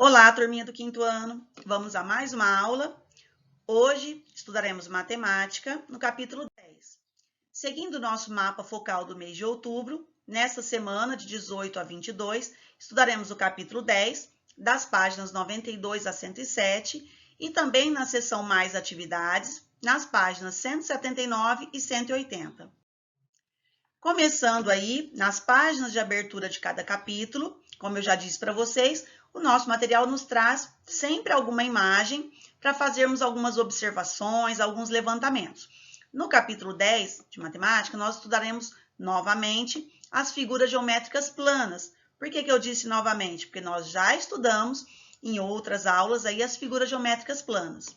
Olá, turminha do quinto ano. Vamos a mais uma aula. Hoje estudaremos matemática no capítulo 10. Seguindo o nosso mapa focal do mês de outubro, nesta semana de 18 a 22, estudaremos o capítulo 10, das páginas 92 a 107 e também na seção mais atividades, nas páginas 179 e 180. Começando aí nas páginas de abertura de cada capítulo, como eu já disse para vocês, o nosso material nos traz sempre alguma imagem para fazermos algumas observações, alguns levantamentos. No capítulo 10 de matemática, nós estudaremos novamente as figuras geométricas planas. Por que eu disse novamente? Porque nós já estudamos em outras aulas aí as figuras geométricas planas.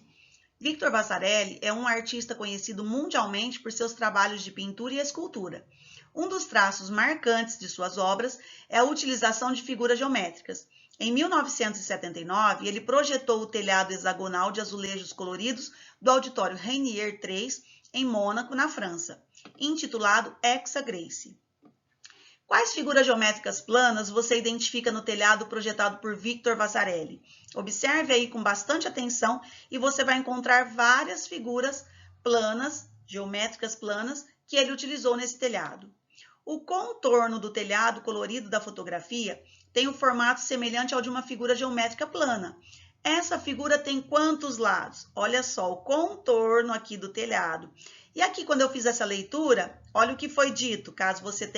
Victor Vasarely é um artista conhecido mundialmente por seus trabalhos de pintura e escultura. Um dos traços marcantes de suas obras é a utilização de figuras geométricas. Em 1979, ele projetou o telhado hexagonal de azulejos coloridos do Auditório Rainier III, em Mônaco, na França, intitulado Hexa Gracie. Quais figuras geométricas planas você identifica no telhado projetado por Victor Vasarely? Observe aí com bastante atenção e você vai encontrar várias figuras planas, geométricas planas, que ele utilizou nesse telhado. O contorno do telhado colorido da fotografia tem um formato semelhante ao de uma figura geométrica plana. Essa figura tem quantos lados? Olha só, o contorno aqui do telhado. E aqui, quando eu fiz essa leitura, olha o que foi dito, caso você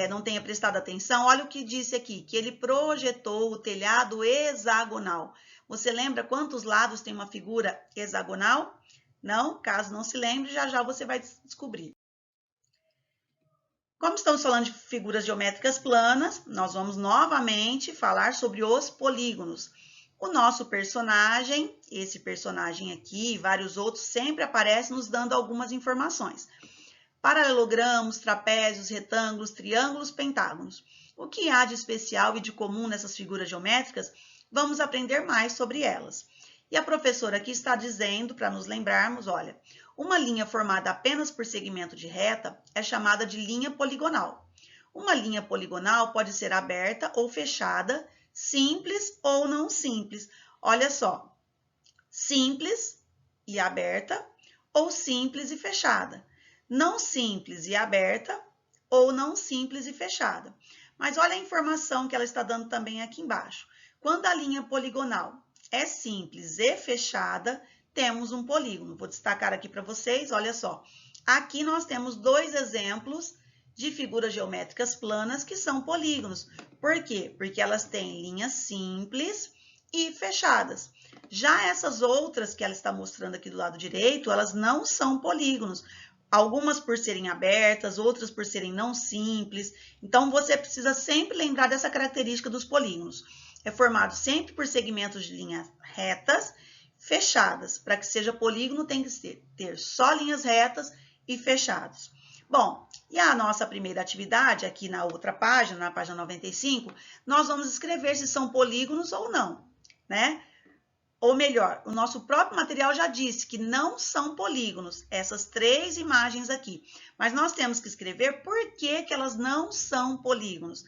não tenha prestado atenção, olha o que disse aqui, que ele projetou o telhado hexagonal. Você lembra quantos lados tem uma figura hexagonal? Não? Caso não se lembre, já já você vai descobrir. Como estamos falando de figuras geométricas planas, nós vamos novamente falar sobre os polígonos. O nosso personagem, esse personagem aqui e vários outros, sempre aparecem nos dando algumas informações. Paralelogramos, trapézios, retângulos, triângulos, pentágonos. O que há de especial e de comum nessas figuras geométricas? Vamos aprender mais sobre elas. E a professora aqui está dizendo, para nos lembrarmos, olha, uma linha formada apenas por segmento de reta é chamada de linha poligonal. Uma linha poligonal pode ser aberta ou fechada, simples ou não simples. Olha só, simples e aberta ou simples e fechada. Não simples e aberta ou não simples e fechada. Mas olha a informação que ela está dando também aqui embaixo. Quando a linha poligonal é simples e fechada, temos um polígono. Vou destacar aqui para vocês, olha só. Aqui nós temos dois exemplos de figuras geométricas planas que são polígonos. Por quê? Porque elas têm linhas simples e fechadas. Já essas outras que ela está mostrando aqui do lado direito, elas não são polígonos. Algumas por serem abertas, outras por serem não simples. Então, você precisa sempre lembrar dessa característica dos polígonos. É formado sempre por segmentos de linhas retas, fechadas. Para que seja polígono, tem que ter só linhas retas e fechados. Bom, e a nossa primeira atividade, aqui na outra página, na página 95, nós vamos escrever se são polígonos ou não, né? Ou melhor, o nosso próprio material já disse que não são polígonos, essas três imagens aqui. Mas nós temos que escrever por que elas não são polígonos.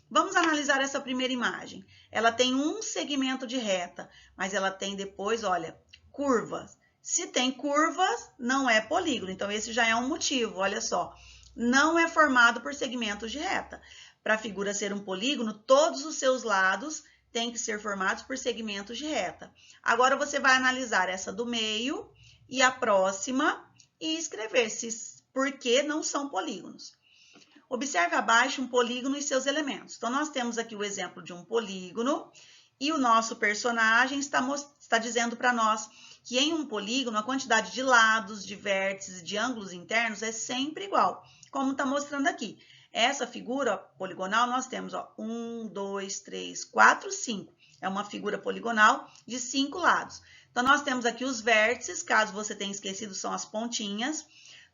Vamos analisar essa primeira imagem. Ela tem um segmento de reta, mas ela tem depois, olha, curvas. Se tem curvas, não é polígono. Então, esse já é um motivo, olha só. Não é formado por segmentos de reta. Para a figura ser um polígono, todos os seus lados têm que ser formados por segmentos de reta. Agora, você vai analisar essa do meio e a próxima e escrever por que não são polígonos. Observe abaixo um polígono e seus elementos. Então, nós temos aqui o exemplo de um polígono e o nosso personagem está dizendo para nós que em um polígono a quantidade de lados, de vértices e de ângulos internos é sempre igual, como está mostrando aqui. Essa figura poligonal nós temos 1, 2, 3, 4, 5. É uma figura poligonal de 5 lados. Então, nós temos aqui os vértices, caso você tenha esquecido, são as pontinhas.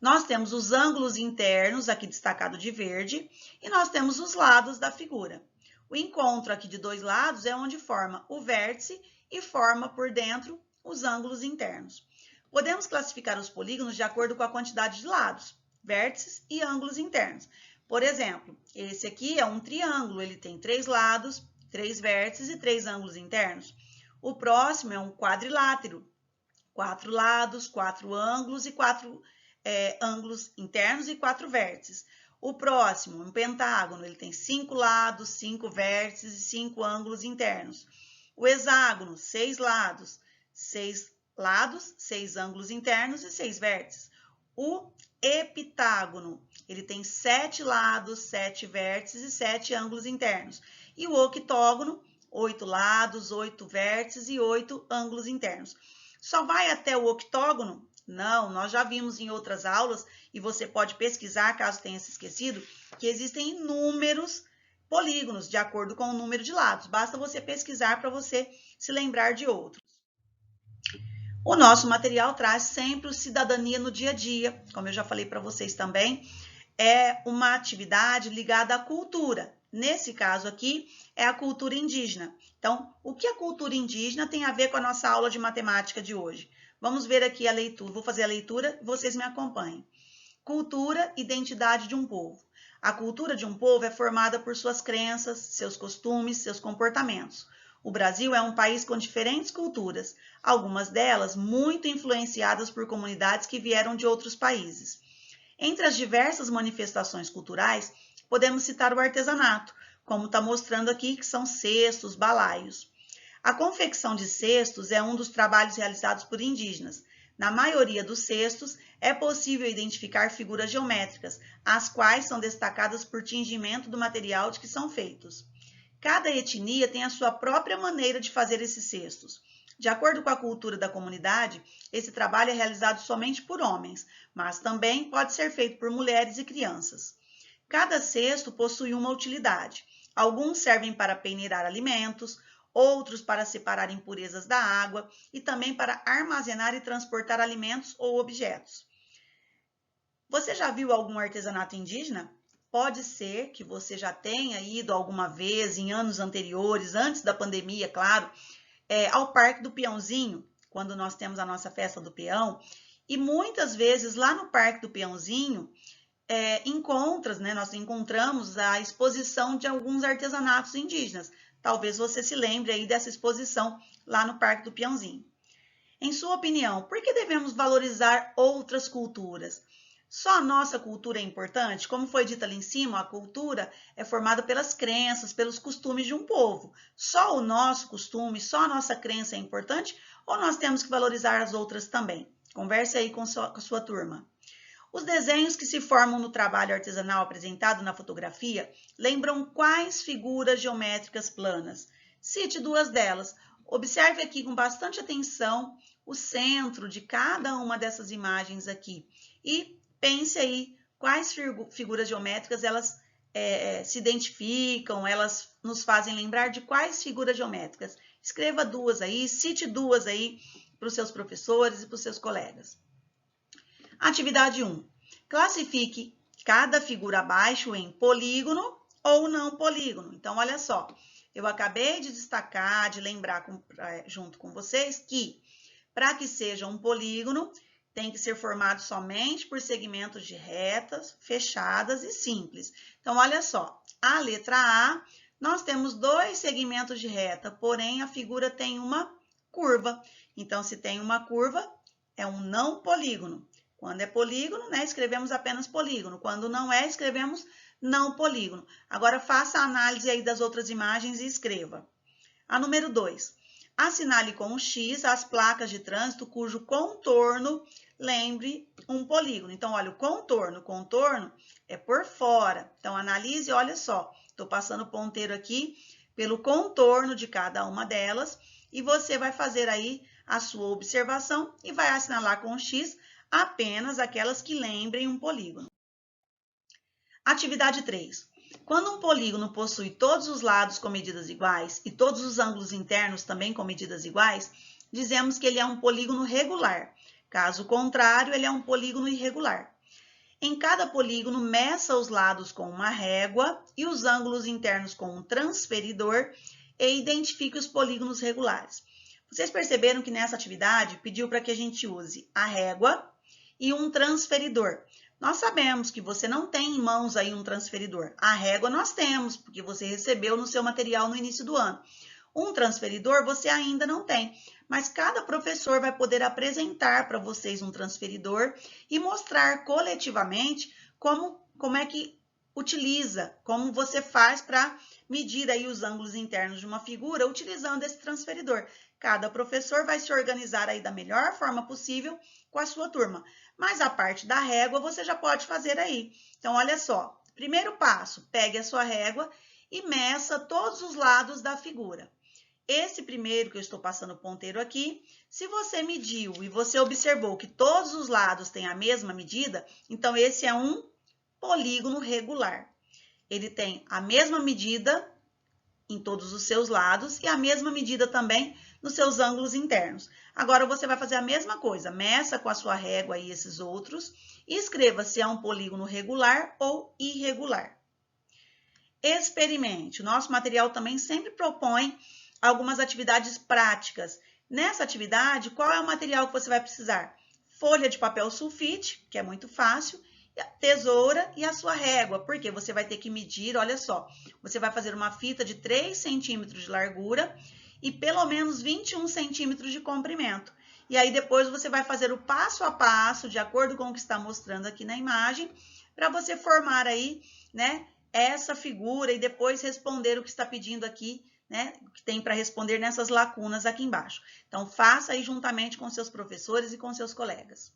Nós temos os ângulos internos, aqui destacado de verde, e nós temos os lados da figura. O encontro aqui de dois lados é onde forma o vértice e forma por dentro os ângulos internos. Podemos classificar os polígonos de acordo com a quantidade de lados, vértices e ângulos internos. Por exemplo, esse aqui é um triângulo, ele tem 3 lados, 3 vértices e 3 ângulos internos. O próximo é um quadrilátero, 4 lados, 4 ângulos e 4 ângulos internos e 4 vértices. O próximo, um pentágono, ele tem 5 lados, 5 vértices e 5 ângulos internos. O hexágono, 6 lados, 6 ângulos internos e 6 vértices. O heptágono, ele tem 7 lados, 7 vértices e 7 ângulos internos. E o octógono, 8 lados, 8 vértices e 8 ângulos internos. Só vai até o octógono? Não, nós já vimos em outras aulas, e você pode pesquisar, caso tenha se esquecido, que existem inúmeros polígonos, de acordo com o número de lados. Basta você pesquisar para você se lembrar de outros. O nosso material traz sempre o Cidadania no Dia a Dia, como eu já falei para vocês também, é uma atividade ligada à cultura. Nesse caso aqui, é a cultura indígena. Então, o que a cultura indígena tem a ver com a nossa aula de matemática de hoje? Vamos ver aqui a leitura. Vou fazer a leitura e vocês me acompanhem. Cultura, identidade de um povo. A cultura de um povo é formada por suas crenças, seus costumes, seus comportamentos. O Brasil é um país com diferentes culturas, algumas delas muito influenciadas por comunidades que vieram de outros países. Entre as diversas manifestações culturais, podemos citar o artesanato, como está mostrando aqui, que são cestos, balaios. A confecção de cestos é um dos trabalhos realizados por indígenas. Na maioria dos cestos, é possível identificar figuras geométricas, as quais são destacadas por tingimento do material de que são feitos. Cada etnia tem a sua própria maneira de fazer esses cestos. De acordo com a cultura da comunidade, esse trabalho é realizado somente por homens, mas também pode ser feito por mulheres e crianças. Cada cesto possui uma utilidade. Alguns servem para peneirar alimentos, outros para separar impurezas da água e também para armazenar e transportar alimentos ou objetos. Você já viu algum artesanato indígena? Pode ser que você já tenha ido alguma vez, em anos anteriores, antes da pandemia, claro, ao Parque do Peãozinho, quando nós temos a nossa festa do peão, e muitas vezes lá no Parque do Peãozinho, nós encontramos a exposição de alguns artesanatos indígenas. Talvez você se lembre aí dessa exposição lá no Parque do Peãozinho. Em sua opinião, por que devemos valorizar outras culturas? Só a nossa cultura é importante? Como foi dito ali em cima, a cultura é formada pelas crenças, pelos costumes de um povo. Só o nosso costume, só a nossa crença é importante? Ou nós temos que valorizar as outras também? Converse aí com a sua turma. Os desenhos que se formam no trabalho artesanal apresentado na fotografia lembram quais figuras geométricas planas? Cite 2 delas. Observe aqui com bastante atenção o centro de cada uma dessas imagens aqui e pense aí quais figuras geométricas elas se identificam, elas nos fazem lembrar de quais figuras geométricas. Escreva 2 aí, cite 2 aí para os seus professores e para os seus colegas. Atividade 1. Classifique cada figura abaixo em polígono ou não polígono. Então, olha só, eu acabei de destacar, de lembrar junto com vocês que, para que seja um polígono, tem que ser formado somente por segmentos de retas, fechadas e simples. Então, olha só, a letra A, nós temos 2 segmentos de reta, porém a figura tem uma curva. Então, se tem uma curva, é um não polígono. Quando é polígono, escrevemos apenas polígono. Quando não é, escrevemos não polígono. Agora, faça a análise aí das outras imagens e escreva. A número 2. Assinale com um X as placas de trânsito cujo contorno lembre um polígono. Então, olha, o contorno é por fora. Então, analise, olha só. Estou passando o ponteiro aqui pelo contorno de cada uma delas e você vai fazer aí a sua observação e vai assinalar com um X apenas aquelas que lembrem um polígono. Atividade 3. Quando um polígono possui todos os lados com medidas iguais e todos os ângulos internos também com medidas iguais, dizemos que ele é um polígono regular. Caso contrário, ele é um polígono irregular. Em cada polígono, meça os lados com uma régua e os ângulos internos com um transferidor e identifique os polígonos regulares. Vocês perceberam que nessa atividade pediu para que a gente use a régua e um transferidor. Nós sabemos que você não tem em mãos aí um transferidor. A régua nós temos, porque você recebeu no seu material no início do ano. Um transferidor você ainda não tem, mas cada professor vai poder apresentar para vocês um transferidor e mostrar coletivamente como é que utiliza, como você faz para medir aí os ângulos internos de uma figura utilizando esse transferidor. Cada professor vai se organizar aí da melhor forma possível com a sua turma. Mas a parte da régua você já pode fazer aí. Então, olha só. Primeiro passo, pegue a sua régua e meça todos os lados da figura. Esse primeiro que eu estou passando o ponteiro aqui, se você mediu e você observou que todos os lados têm a mesma medida, então esse é um polígono regular. Ele tem a mesma medida em todos os seus lados e a mesma medida também nos seus ângulos internos. Agora você vai fazer a mesma coisa, meça com a sua régua aí esses outros e escreva se é um polígono regular ou irregular. Experimente. O nosso material também sempre propõe algumas atividades práticas. Nessa atividade, qual é o material que você vai precisar? Folha de papel sulfite, que é muito fácil, a tesoura e a sua régua, porque você vai ter que medir, olha só, você vai fazer uma fita de 3 centímetros de largura e pelo menos 21 centímetros de comprimento. E aí depois você vai fazer o passo a passo, de acordo com o que está mostrando aqui na imagem, para você formar aí, né, essa figura e depois responder o que está pedindo aqui, né, que tem para responder nessas lacunas aqui embaixo. Então, faça aí juntamente com seus professores e com seus colegas.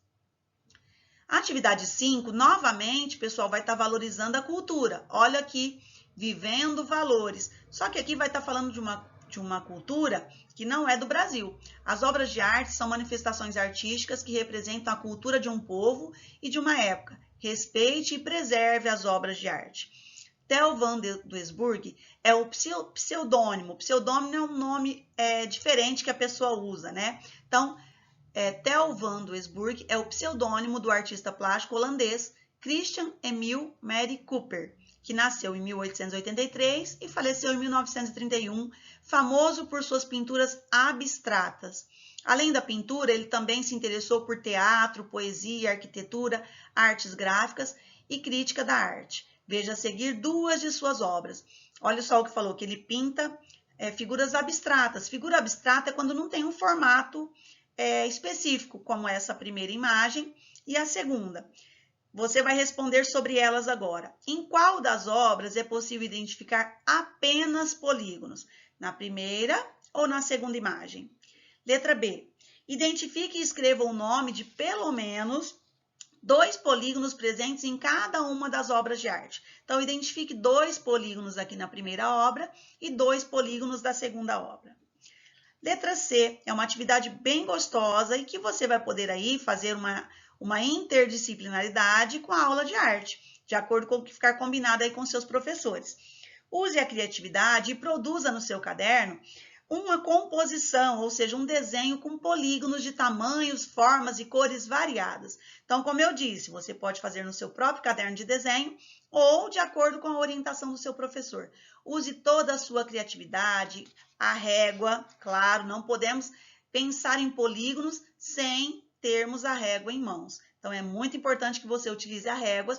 A atividade 5, novamente, pessoal, vai estar valorizando a cultura. Olha aqui, vivendo valores. Só que aqui vai estar falando de uma cultura que não é do Brasil. As obras de arte são manifestações artísticas que representam a cultura de um povo e de uma época. Respeite e preserve as obras de arte. Theo van Doesburg é o pseudônimo. Pseudônimo é um nome diferente que a pessoa usa, né? Então, Theo van Doesburg é o pseudônimo do artista plástico holandês Christian Emil Mary Cooper, que nasceu em 1883 e faleceu em 1931, famoso por suas pinturas abstratas. Além da pintura, ele também se interessou por teatro, poesia, arquitetura, artes gráficas e crítica da arte. Veja a seguir duas de suas obras. Olha só o que falou, que ele pinta figuras abstratas. Figura abstrata é quando não tem um formato específico, como essa primeira imagem e a segunda. Você vai responder sobre elas agora. Em qual das obras é possível identificar apenas polígonos? Na primeira ou na segunda imagem? Letra B. Identifique e escreva o nome de pelo menos 2 polígonos presentes em cada uma das obras de arte. Então, identifique 2 polígonos aqui na primeira obra e 2 polígonos da segunda obra. Letra C é uma atividade bem gostosa e que você vai poder aí fazer uma interdisciplinaridade com a aula de arte, de acordo com o que ficar combinado aí com seus professores. Use a criatividade e produza no seu caderno uma composição, ou seja, um desenho com polígonos de tamanhos, formas e cores variadas. Então, como eu disse, você pode fazer no seu próprio caderno de desenho ou de acordo com a orientação do seu professor. Use toda a sua criatividade, a régua, claro, não podemos pensar em polígonos sem termos a régua em mãos. Então, é muito importante que você utilize a régua,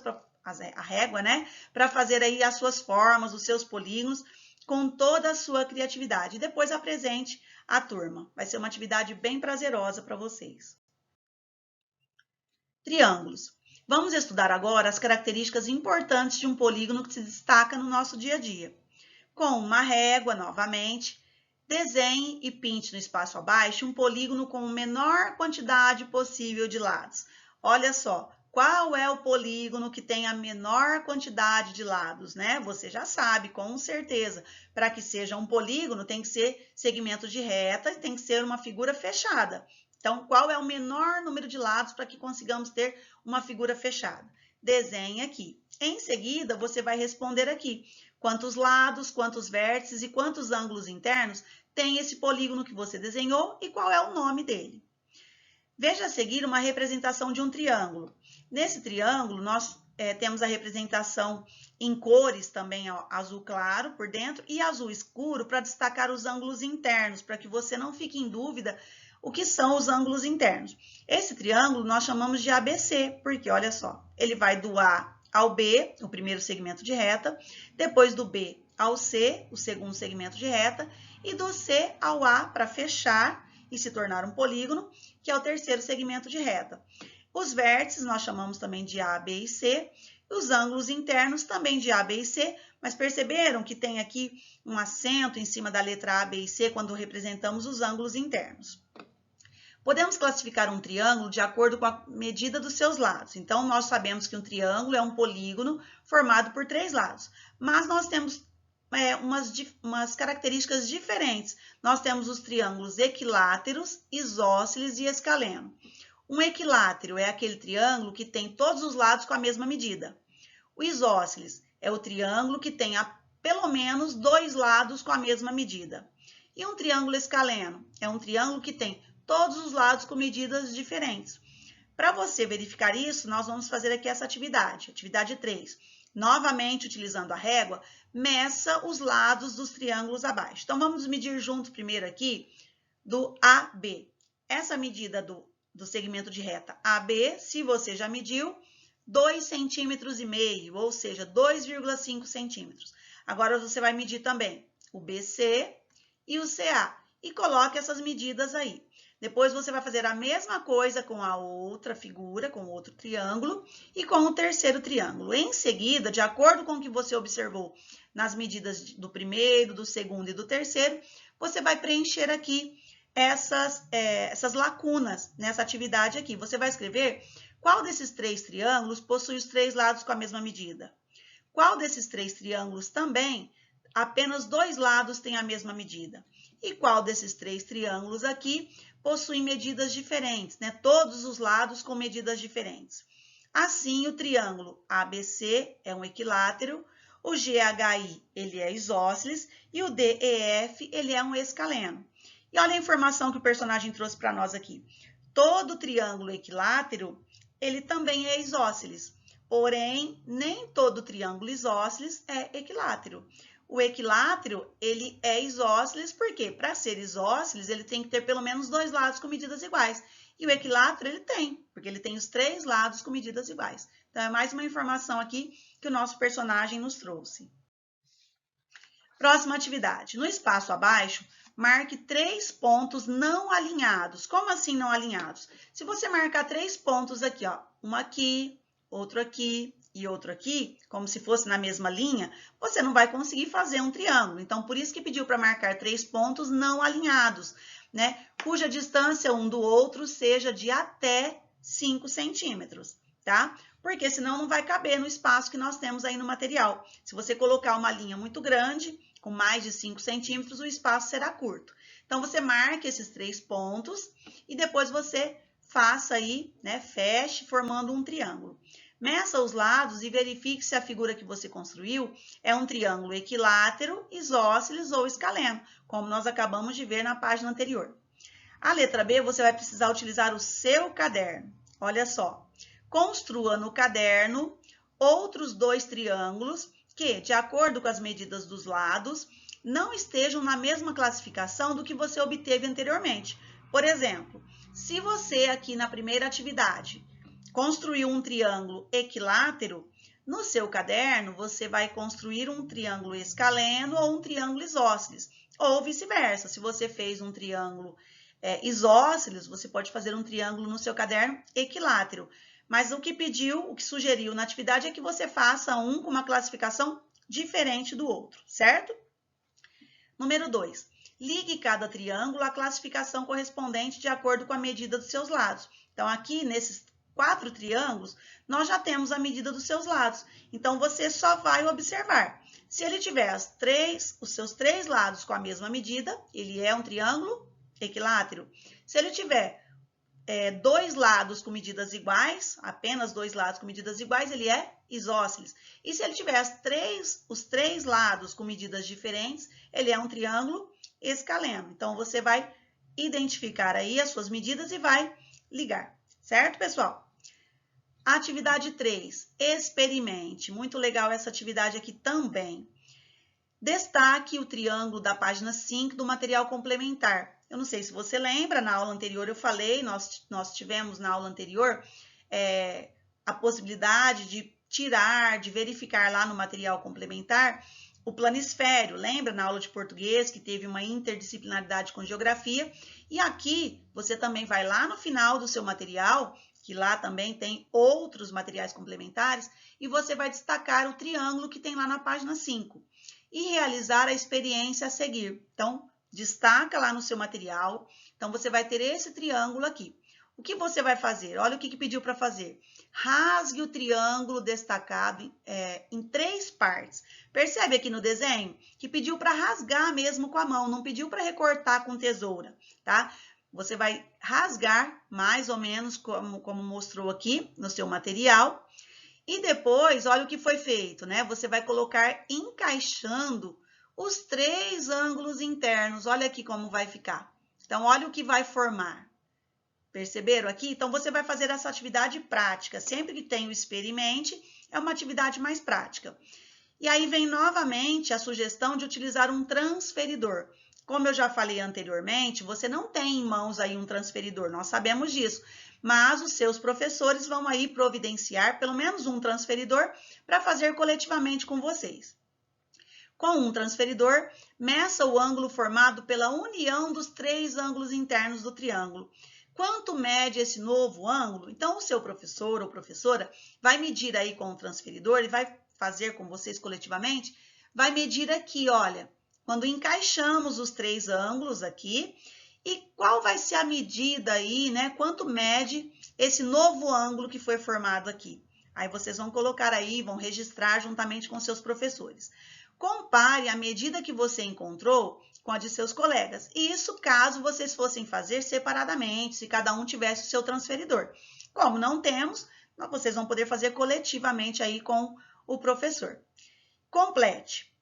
né, para fazer aí as suas formas, os seus polígonos, com toda a sua criatividade. E depois apresente à turma. Vai ser uma atividade bem prazerosa para vocês. Triângulos. Vamos estudar agora as características importantes de um polígono que se destaca no nosso dia a dia. Com uma régua, novamente, desenhe e pinte no espaço abaixo um polígono com a menor quantidade possível de lados. Olha só, qual é o polígono que tem a menor quantidade de lados, né? Você já sabe, com certeza. Para que seja um polígono, tem que ser segmento de reta e tem que ser uma figura fechada. Então, qual é o menor número de lados para que consigamos ter uma figura fechada? Desenhe aqui. Em seguida, você vai responder aqui quantos lados, quantos vértices e quantos ângulos internos tem esse polígono que você desenhou e qual é o nome dele. Veja a seguir uma representação de um triângulo. Nesse triângulo, nós temos a representação em cores também, ó, azul claro por dentro e azul escuro para destacar os ângulos internos, para que você não fique em dúvida o que são os ângulos internos. Esse triângulo nós chamamos de ABC, porque olha só, ele vai do A ao B, o primeiro segmento de reta, depois do B ao C, o segundo segmento de reta, e do C ao A para fechar e se tornar um polígono, que é o terceiro segmento de reta. Os vértices nós chamamos também de A, B e C, e os ângulos internos também de A, B e C, mas perceberam que tem aqui um acento em cima da letra A, B e C quando representamos os ângulos internos. Podemos classificar um triângulo de acordo com a medida dos seus lados. Então, nós sabemos que um triângulo é um polígono formado por 3 lados, mas nós temos umas características diferentes. Nós temos os triângulos equiláteros, isósceles e escaleno. Um equilátero é aquele triângulo que tem todos os lados com a mesma medida. O isósceles é o triângulo que tem pelo menos 2 lados com a mesma medida. E um triângulo escaleno é um triângulo que tem todos os lados com medidas diferentes. Para você verificar isso, nós vamos fazer aqui essa atividade, atividade 3. Novamente, utilizando a régua, meça os lados dos triângulos abaixo. Então, vamos medir juntos primeiro aqui do AB. Essa medida do segmento de reta AB, se você já mediu, 2,5 centímetros, ou seja, 2,5 centímetros. Agora, você vai medir também o BC e o CA e coloque essas medidas aí. Depois, você vai fazer a mesma coisa com a outra figura, com o outro triângulo e com o terceiro triângulo. Em seguida, de acordo com o que você observou nas medidas do primeiro, do segundo e do terceiro, você vai preencher aqui essas lacunas nessa atividade aqui. Você vai escrever qual desses 3 triângulos possui os 3 lados com a mesma medida. Qual desses 3 triângulos também apenas 2 lados tem a mesma medida. E qual desses 3 triângulos aqui possuem medidas diferentes, né? Todos os lados com medidas diferentes. Assim, o triângulo ABC é um equilátero, o GHI ele é isósceles e o DEF ele é um escaleno. E olha a informação que o personagem trouxe para nós aqui. Todo triângulo equilátero, ele também é isósceles. Porém, nem todo triângulo isósceles é equilátero. O equilátero, ele é isósceles porque, para ser isósceles, ele tem que ter pelo menos 2 lados com medidas iguais. E o equilátero, ele tem, porque ele tem os 3 lados com medidas iguais. Então, é mais uma informação aqui que o nosso personagem nos trouxe. Próxima atividade. No espaço abaixo, marque 3 pontos não alinhados. Como assim não alinhados? Se você marcar 3 pontos aqui, ó, um aqui, outro aqui e outro aqui, como se fosse na mesma linha, você não vai conseguir fazer um triângulo. Então, por isso que pediu para marcar 3 pontos não alinhados, né? Cuja distância um do outro seja de até 5 centímetros, tá? Porque senão não vai caber no espaço que nós temos aí no material. Se você colocar uma linha muito grande, com mais de 5 centímetros, o espaço será curto. Então, você marque esses 3 pontos e depois você faça aí, né, feche formando um triângulo. Meça os lados e verifique se a figura que você construiu é um triângulo equilátero, isósceles ou escaleno, como nós acabamos de ver na página anterior. A letra B, você vai precisar utilizar o seu caderno. Olha só, construa no caderno outros 2 triângulos que, de acordo com as medidas dos lados, não estejam na mesma classificação do que você obteve anteriormente. Por exemplo, se você aqui na primeira atividade construiu um triângulo equilátero, no seu caderno você vai construir um triângulo escaleno ou um triângulo isósceles, ou vice-versa. Se você fez um triângulo isósceles, você pode fazer um triângulo no seu caderno equilátero. Mas o que pediu, o que sugeriu na atividade é que você faça um com uma classificação diferente do outro, certo? Número 2. Ligue cada triângulo à classificação correspondente de acordo com a medida dos seus lados. Então, aqui nesses 4 triângulos, nós já temos a medida dos seus lados. Então, você só vai observar. Se ele tiver os seus 3 lados com a mesma medida, ele é um triângulo equilátero. Se ele tiver 2 lados com medidas iguais, apenas 2 lados com medidas iguais, ele é isósceles. E se ele tiver os 3 lados com medidas diferentes, ele é um triângulo escaleno. Então, você vai identificar aí as suas medidas e vai ligar. Certo, pessoal? Atividade 3, experimente. Muito legal essa atividade aqui também. Destaque o triângulo da página 5 do material complementar. Eu não sei se você lembra, na aula anterior eu falei, nós tivemos na aula anterior a possibilidade de tirar, de verificar lá no material complementar o planisfério. Lembra na aula de português que teve uma interdisciplinaridade com geografia? E aqui você também vai lá no final do seu material, que lá também tem outros materiais complementares, e você vai destacar o triângulo que tem lá na página 5 e realizar a experiência a seguir. Então, destaca lá no seu material. Então, você vai ter esse triângulo aqui. O que você vai fazer? Olha o que pediu para fazer. Rasgue o triângulo destacado em 3 partes. Percebe aqui no desenho que pediu para rasgar mesmo com a mão, não pediu para recortar com tesoura, tá? Você vai rasgar mais ou menos como mostrou aqui no seu material. E depois, olha o que foi feito, né? Você vai colocar encaixando os 3 ângulos internos. Olha aqui como vai ficar. Então, olha o que vai formar. Perceberam aqui? Então, você vai fazer essa atividade prática. Sempre que tem o experimente, é uma atividade mais prática. E aí vem novamente a sugestão de utilizar um transferidor. Como eu já falei anteriormente, você não tem em mãos aí um transferidor, nós sabemos disso. Mas os seus professores vão aí providenciar pelo menos um transferidor para fazer coletivamente com vocês. Com um transferidor, meça o ângulo formado pela união dos 3 ângulos internos do triângulo. Quanto mede esse novo ângulo? Então, o seu professor ou professora vai medir aí com o transferidor e vai fazer com vocês coletivamente, vai medir aqui, olha, quando encaixamos os 3 ângulos aqui, e qual vai ser a medida aí, né? Quanto mede esse novo ângulo que foi formado aqui? Aí vocês vão colocar aí, vão registrar juntamente com seus professores. Compare a medida que você encontrou com a de seus colegas. Isso caso vocês fossem fazer separadamente, se cada um tivesse o seu transferidor. Como não temos, vocês vão poder fazer coletivamente aí com o professor. Complete.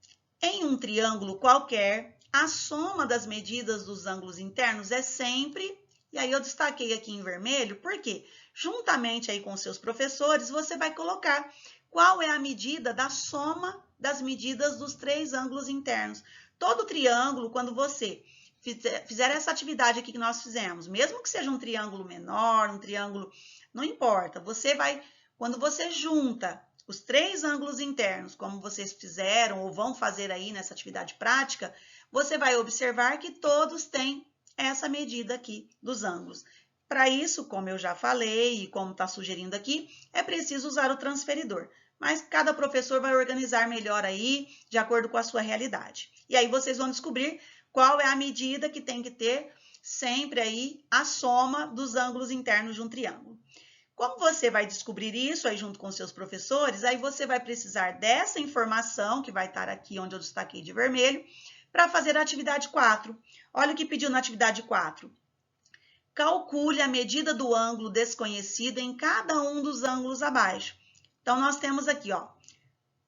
Em um triângulo qualquer, a soma das medidas dos ângulos internos é sempre, e aí eu destaquei aqui em vermelho, porque juntamente aí com seus professores, você vai colocar qual é a medida da soma das medidas dos 3 ângulos internos. Todo triângulo, quando você fizer essa atividade aqui que nós fizemos, mesmo que seja um triângulo menor, um triângulo, não importa, você vai, quando você junta os 3 ângulos internos, como vocês fizeram ou vão fazer aí nessa atividade prática, você vai observar que todos têm essa medida aqui dos ângulos. Para isso, como eu já falei e como está sugerindo aqui, é preciso usar o transferidor. Mas cada professor vai organizar melhor aí, de acordo com a sua realidade. E aí vocês vão descobrir qual é a medida que tem que ter sempre aí a soma dos ângulos internos de um triângulo. Como você vai descobrir isso aí junto com seus professores, aí você vai precisar dessa informação, que vai estar aqui onde eu destaquei de vermelho, para fazer a atividade 4. Olha o que pediu na atividade 4. Calcule a medida do ângulo desconhecido em cada um dos ângulos abaixo. Então, nós temos aqui, ó,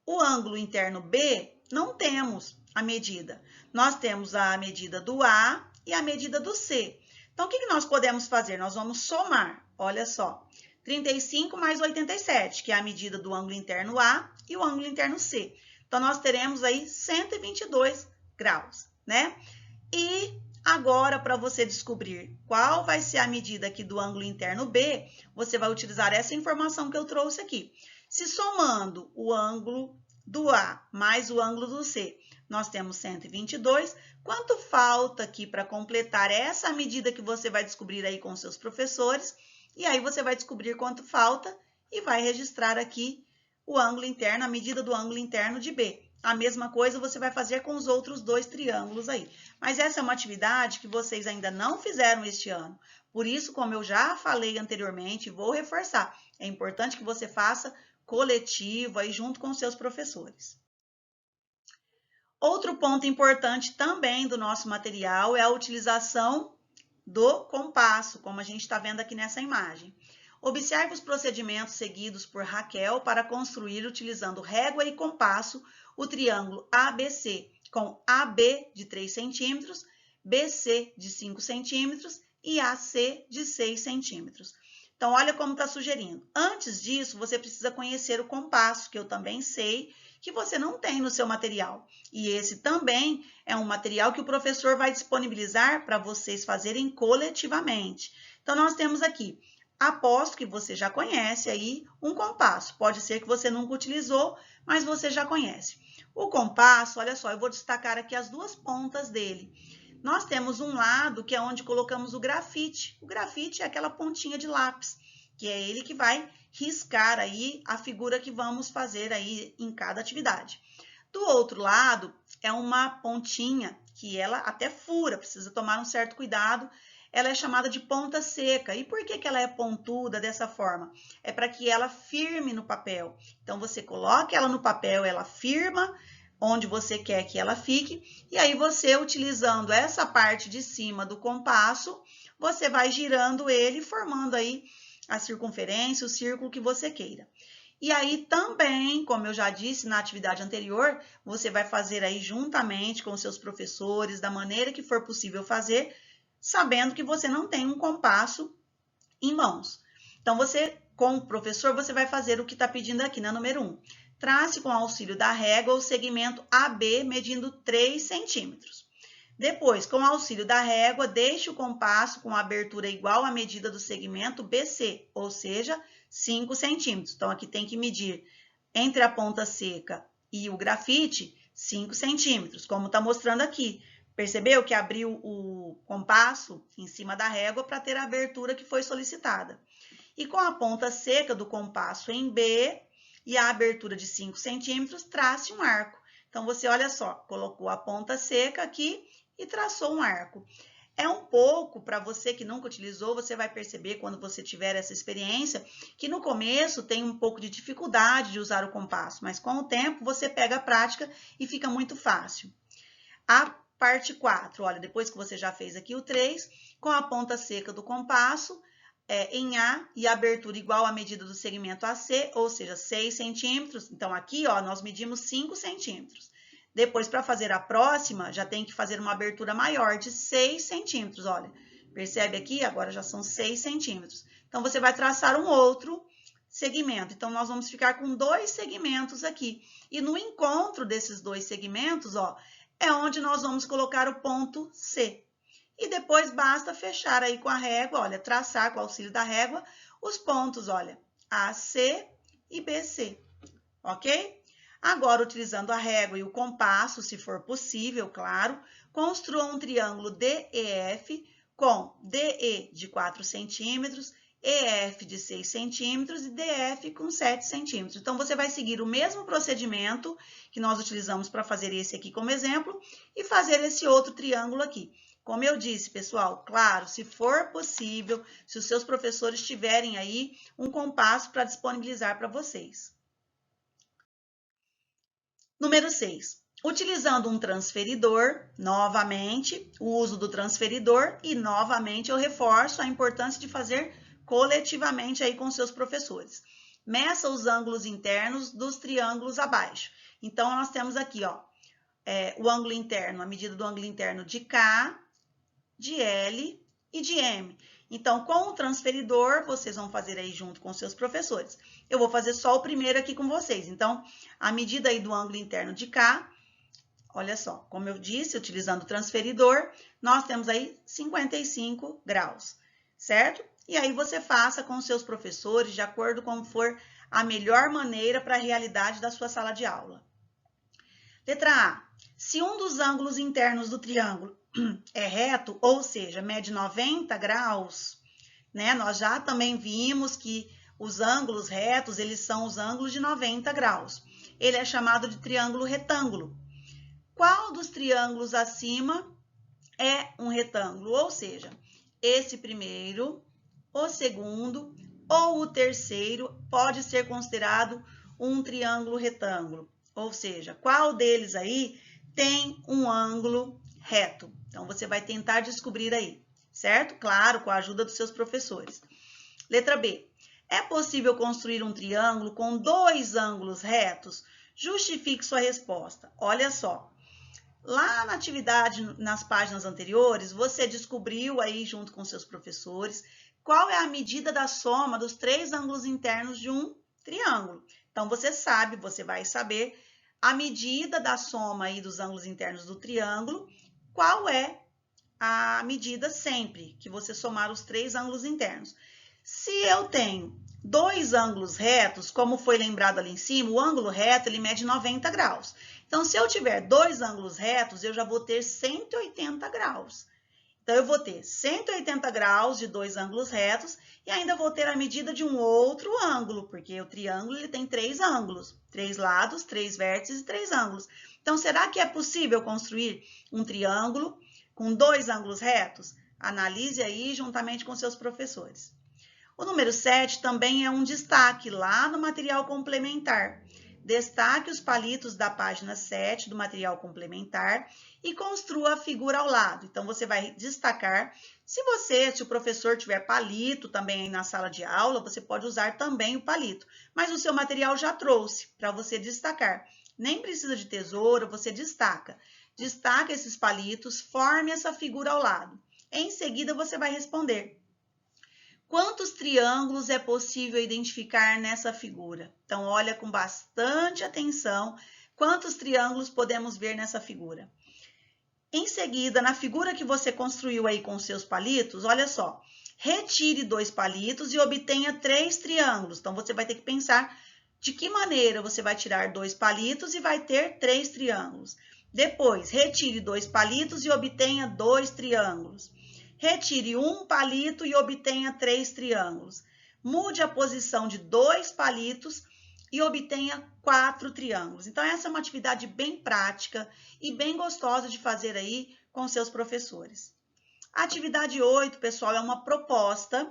o ângulo interno B, não temos a medida. Nós temos a medida do A e a medida do C. Então, o que nós podemos fazer? Nós vamos somar, olha só. 35 mais 87, que é a medida do ângulo interno A e o ângulo interno C. Então, nós teremos aí 122 graus, né? E agora, para você descobrir qual vai ser a medida aqui do ângulo interno B, você vai utilizar essa informação que eu trouxe aqui. Se somando o ângulo do A mais o ângulo do C, nós temos 122. Quanto falta aqui para completar essa medida que você vai descobrir aí com seus professores? E aí você vai descobrir quanto falta e vai registrar aqui o ângulo interno, a medida do ângulo interno de B. A mesma coisa você vai fazer com os outros 2 triângulos aí. Mas essa é uma atividade que vocês ainda não fizeram este ano. Por isso, como eu já falei anteriormente, vou reforçar. É importante que você faça coletivo aí junto com seus professores. Outro ponto importante também do nosso material é a utilização do compasso, como a gente está vendo aqui nessa imagem. Observe os procedimentos seguidos por Raquel para construir, utilizando régua e compasso, o triângulo ABC, com AB de 3 centímetros, BC de 5 centímetros e AC de 6 centímetros. Então, olha como está sugerindo. Antes disso, você precisa conhecer o compasso, que eu também sei, que você não tem no seu material. E esse também é um material que o professor vai disponibilizar para vocês fazerem coletivamente. Então, nós temos aqui, aposto que você já conhece aí um compasso. Pode ser que você nunca utilizou, mas você já conhece. O compasso, olha só, eu vou destacar aqui as duas pontas dele. Nós temos um lado que é onde colocamos o grafite. O grafite é aquela pontinha de lápis, que é ele que vai riscar aí a figura que vamos fazer aí em cada atividade. Do outro lado é uma pontinha que ela até fura, precisa tomar um certo cuidado. Ela é chamada de ponta seca. E por que ela é pontuda dessa forma? É para que ela firme no papel. Então, você coloca ela no papel, ela firma onde você quer que ela fique, e aí você, utilizando essa parte de cima do compasso, você vai girando ele, formando aí a circunferência, o círculo que você queira. E aí também, como eu já disse na atividade anterior, você vai fazer aí juntamente com os seus professores, da maneira que for possível fazer, sabendo que você não tem um compasso em mãos. Então, você, com o professor, você vai fazer o que está pedindo aqui na número 1. Trace com auxílio da régua o segmento AB medindo 3 centímetros. Depois, com auxílio da régua, deixe o compasso com abertura igual à medida do segmento BC, ou seja, 5 centímetros. Então, aqui tem que medir entre a ponta seca e o grafite 5 centímetros, como está mostrando aqui. Percebeu que abriu o compasso em cima da régua para ter a abertura que foi solicitada. E com a ponta seca do compasso em B e a abertura de 5 centímetros, trace um arco. Então, você olha só, colocou a ponta seca aqui e traçou um arco. É um pouco, para você que nunca utilizou, você vai perceber quando você tiver essa experiência, que no começo tem um pouco de dificuldade de usar o compasso, mas com o tempo você pega a prática e fica muito fácil. A parte 4, olha, depois que você já fez aqui o 3, com a ponta seca do compasso em A e a abertura igual à medida do segmento AC, ou seja, 6 centímetros. Então, aqui, ó, nós medimos 5 centímetros. Depois, para fazer a próxima, já tem que fazer uma abertura maior de 6 centímetros, olha. Percebe aqui? Agora já são 6 centímetros. Então, você vai traçar um outro segmento. Então, nós vamos ficar com 2 segmentos aqui. E no encontro desses 2 segmentos, ó, é onde nós vamos colocar o ponto C. E depois basta fechar aí com a régua, olha, traçar com o auxílio da régua os pontos, olha, AC e BC, ok? Agora, utilizando a régua e o compasso, se for possível, claro, construa um triângulo DEF com DE de 4 centímetros, EF de 6 centímetros e DF com 7 centímetros. Então, você vai seguir o mesmo procedimento que nós utilizamos para fazer esse aqui como exemplo e fazer esse outro triângulo aqui. Como eu disse, pessoal, claro, se for possível, se os seus professores tiverem aí um compasso para disponibilizar para vocês. Número 6. Utilizando um transferidor, novamente, o uso do transferidor e, novamente, eu reforço a importância de fazer coletivamente aí com seus professores. Meça os ângulos internos dos triângulos abaixo. Então, nós temos aqui, ó, o ângulo interno, a medida do ângulo interno de K, de L e de M. Então, com o transferidor, vocês vão fazer aí junto com seus professores. Eu vou fazer só o primeiro aqui com vocês. Então, a medida aí do ângulo interno de K, olha só, como eu disse, utilizando o transferidor, nós temos aí 55 graus, certo? E aí você faça com os seus professores, de acordo com for a melhor maneira para a realidade da sua sala de aula. Letra A. Se um dos ângulos internos do triângulo é reto, ou seja, mede 90 graus, né? Nós já também vimos que os ângulos retos, eles são os ângulos de 90 graus. Ele é chamado de triângulo retângulo. Qual dos triângulos acima é um retângulo? Ou seja, esse primeiro, o segundo ou o terceiro pode ser considerado um triângulo retângulo. Ou seja, qual deles aí tem um ângulo reto? Então, você vai tentar descobrir aí, certo? Claro, com a ajuda dos seus professores. Letra B. É possível construir um triângulo com 2 ângulos retos? Justifique sua resposta. Olha só. Lá na atividade, nas páginas anteriores, você descobriu aí, junto com seus professores, qual é a medida da soma dos 3 ângulos internos de um triângulo. Então, você sabe, você vai saber a medida da soma aí dos ângulos internos do triângulo, qual é a medida sempre que você somar os 3 ângulos internos. Se eu tenho 2 ângulos retos, como foi lembrado ali em cima, o ângulo reto ele mede 90 graus. Então, se eu tiver 2 ângulos retos, eu já vou ter 180 graus. Então, eu vou ter 180 graus de 2 ângulos retos e ainda vou ter a medida de um outro ângulo, porque o triângulo ele tem 3 ângulos, 3 lados, 3 vértices e 3 ângulos. Então, será que é possível construir um triângulo com 2 ângulos retos? Analise aí juntamente com seus professores. O número 7 também é um destaque lá no material complementar. Destaque os palitos da página 7 do material complementar e construa a figura ao lado. Então, você vai destacar. Se o professor tiver palito também aí na sala de aula, você pode usar também o palito. Mas o seu material já trouxe para você destacar. Nem precisa de tesoura, você destaca. Destaca esses palitos, forme essa figura ao lado. Em seguida, você vai responder: quantos triângulos é possível identificar nessa figura? Então, olha com bastante atenção quantos triângulos podemos ver nessa figura. Em seguida, na figura que você construiu aí com seus palitos, olha só, retire 2 palitos e obtenha 3 triângulos. Então, você vai ter que pensar de que maneira você vai tirar 2 palitos e vai ter 3 triângulos. Depois, retire 2 palitos e obtenha 2 triângulos. Retire 1 palito e obtenha 3 triângulos. Mude a posição de 2 palitos e obtenha 4 triângulos. Então, essa é uma atividade bem prática e bem gostosa de fazer aí com seus professores. A atividade 8, pessoal, é uma proposta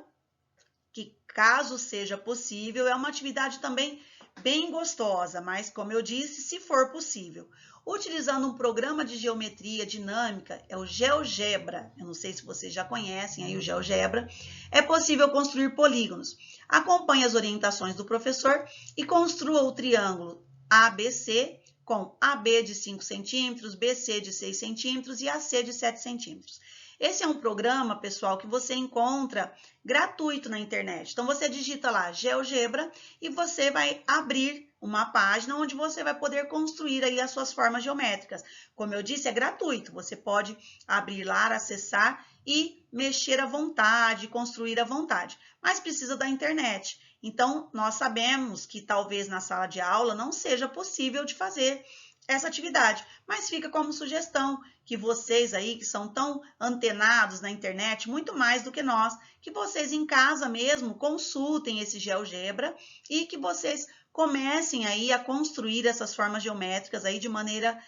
que, caso seja possível, é uma atividade também bem gostosa, mas, como eu disse, se for possível. Utilizando um programa de geometria dinâmica, é o GeoGebra, eu não sei se vocês já conhecem aí o GeoGebra, é possível construir polígonos. Acompanhe as orientações do professor e construa o triângulo ABC com AB de 5 centímetros, BC de 6 centímetros e AC de 7 centímetros. Esse é um programa, pessoal, que você encontra gratuito na internet. Então, você digita lá GeoGebra e você vai abrir uma página onde você vai poder construir aí as suas formas geométricas. Como eu disse, é gratuito. Você pode abrir lá, acessar e mexer à vontade, construir à vontade. Mas precisa da internet. Então, nós sabemos que talvez na sala de aula não seja possível de fazer essa atividade, mas fica como sugestão que vocês aí que são tão antenados na internet, muito mais do que nós, que vocês em casa mesmo consultem esse GeoGebra e que vocês comecem aí a construir essas formas geométricas aí de maneira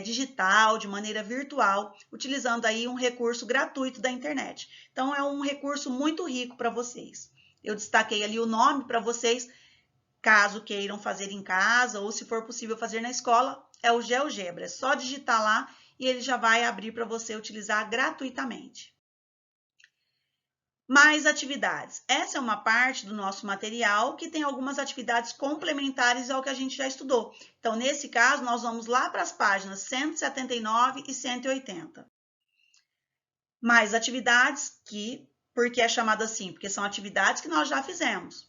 digital, de maneira virtual, utilizando aí um recurso gratuito da internet. Então, é um recurso muito rico para vocês. Eu destaquei ali o nome para vocês, caso queiram fazer em casa ou se for possível fazer na escola, é o GeoGebra. É só digitar lá e ele já vai abrir para você utilizar gratuitamente. Mais atividades. Essa é uma parte do nosso material que tem algumas atividades complementares ao que a gente já estudou. Então, nesse caso, nós vamos lá para as páginas 179 e 180. Mais atividades por que é chamado assim? Porque são atividades que nós já fizemos.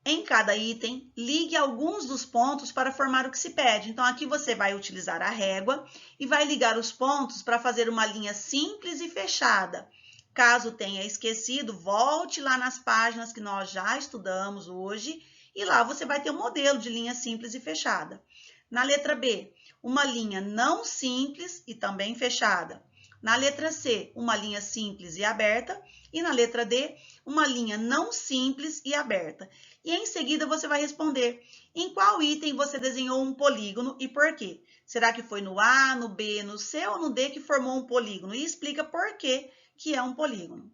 Em cada item, ligue alguns dos pontos para formar o que se pede. Então, aqui você vai utilizar a régua e vai ligar os pontos para fazer uma linha simples e fechada. Caso tenha esquecido, volte lá nas páginas que nós já estudamos hoje e lá você vai ter um modelo de linha simples e fechada. Na letra B, uma linha não simples e também fechada. Na letra C, uma linha simples e aberta. E na letra D, uma linha não simples e aberta. E em seguida você vai responder em qual item você desenhou um polígono e por quê. Será que foi no A, no B, no C ou no D que formou um polígono? E explica por que é um polígono.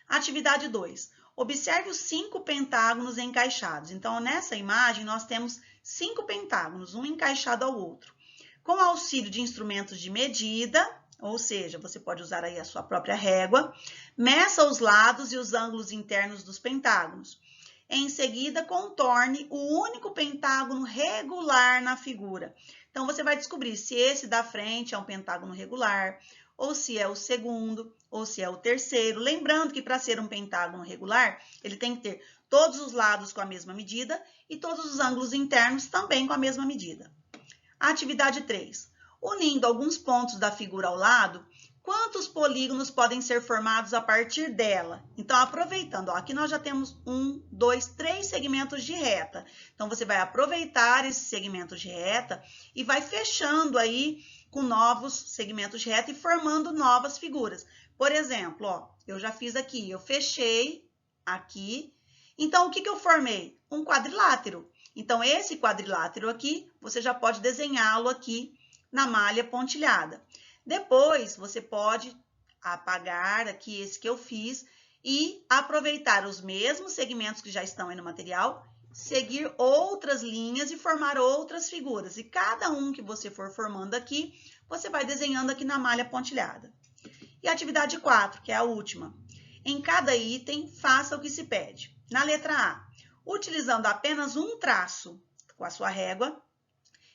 Atividade 2. Observe os 5 pentágonos encaixados. Então, nessa imagem, nós temos 5 pentágonos, um encaixado ao outro. Com auxílio de instrumentos de medida, ou seja, você pode usar aí a sua própria régua, meça os lados e os ângulos internos dos pentágonos. Em seguida, contorne o único pentágono regular na figura. Então, você vai descobrir se esse da frente é um pentágono regular, ou se é o segundo, ou se é o terceiro. Lembrando que para ser um pentágono regular, ele tem que ter todos os lados com a mesma medida e todos os ângulos internos também com a mesma medida. Atividade 3. Unindo alguns pontos da figura ao lado, quantos polígonos podem ser formados a partir dela? Então, aproveitando, ó, aqui nós já temos 1, 2, 3 segmentos de reta. Então, você vai aproveitar esses segmentos de reta e vai fechando aí com novos segmentos de reta e formando novas figuras. Por exemplo, ó, eu já fiz aqui, eu fechei aqui. Então, o que eu formei? Um quadrilátero. Então, esse quadrilátero aqui, você já pode desenhá-lo aqui na malha pontilhada. Depois, você pode apagar aqui esse que eu fiz e aproveitar os mesmos segmentos que já estão aí no material, seguir outras linhas e formar outras figuras. E cada um que você for formando aqui, você vai desenhando aqui na malha pontilhada. E a atividade 4, que é a última. Em cada item, faça o que se pede. Na letra A, utilizando apenas um traço com a sua régua,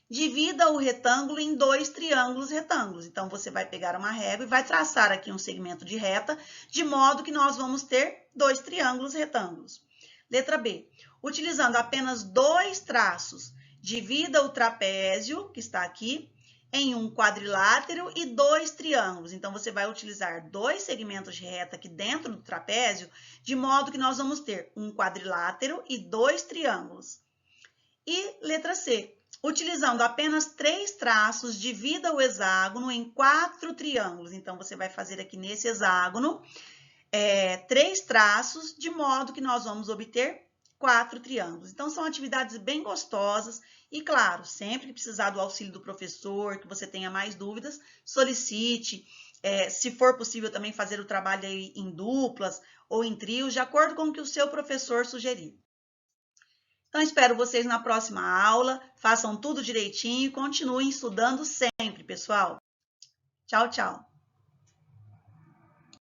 divida o retângulo em 2 triângulos retângulos. Então, você vai pegar uma régua e vai traçar aqui um segmento de reta, de modo que nós vamos ter 2 triângulos retângulos. Letra B. Utilizando apenas 2 traços, divida o trapézio, que está aqui, em um quadrilátero e 2 triângulos. Então, você vai utilizar 2 segmentos de reta aqui dentro do trapézio, de modo que nós vamos ter um quadrilátero e 2 triângulos. E letra C. Utilizando apenas 3 traços, divida o hexágono em 4 triângulos. Então, você vai fazer aqui nesse hexágono 3 traços, de modo que nós vamos obter 4 triângulos. Então, são atividades bem gostosas e, claro, sempre que precisar do auxílio do professor, que você tenha mais dúvidas, solicite. Se for possível também fazer o trabalho aí em duplas ou em trios, de acordo com o que o seu professor sugerir. Então, espero vocês na próxima aula. Façam tudo direitinho e continuem estudando sempre, pessoal. Tchau, tchau.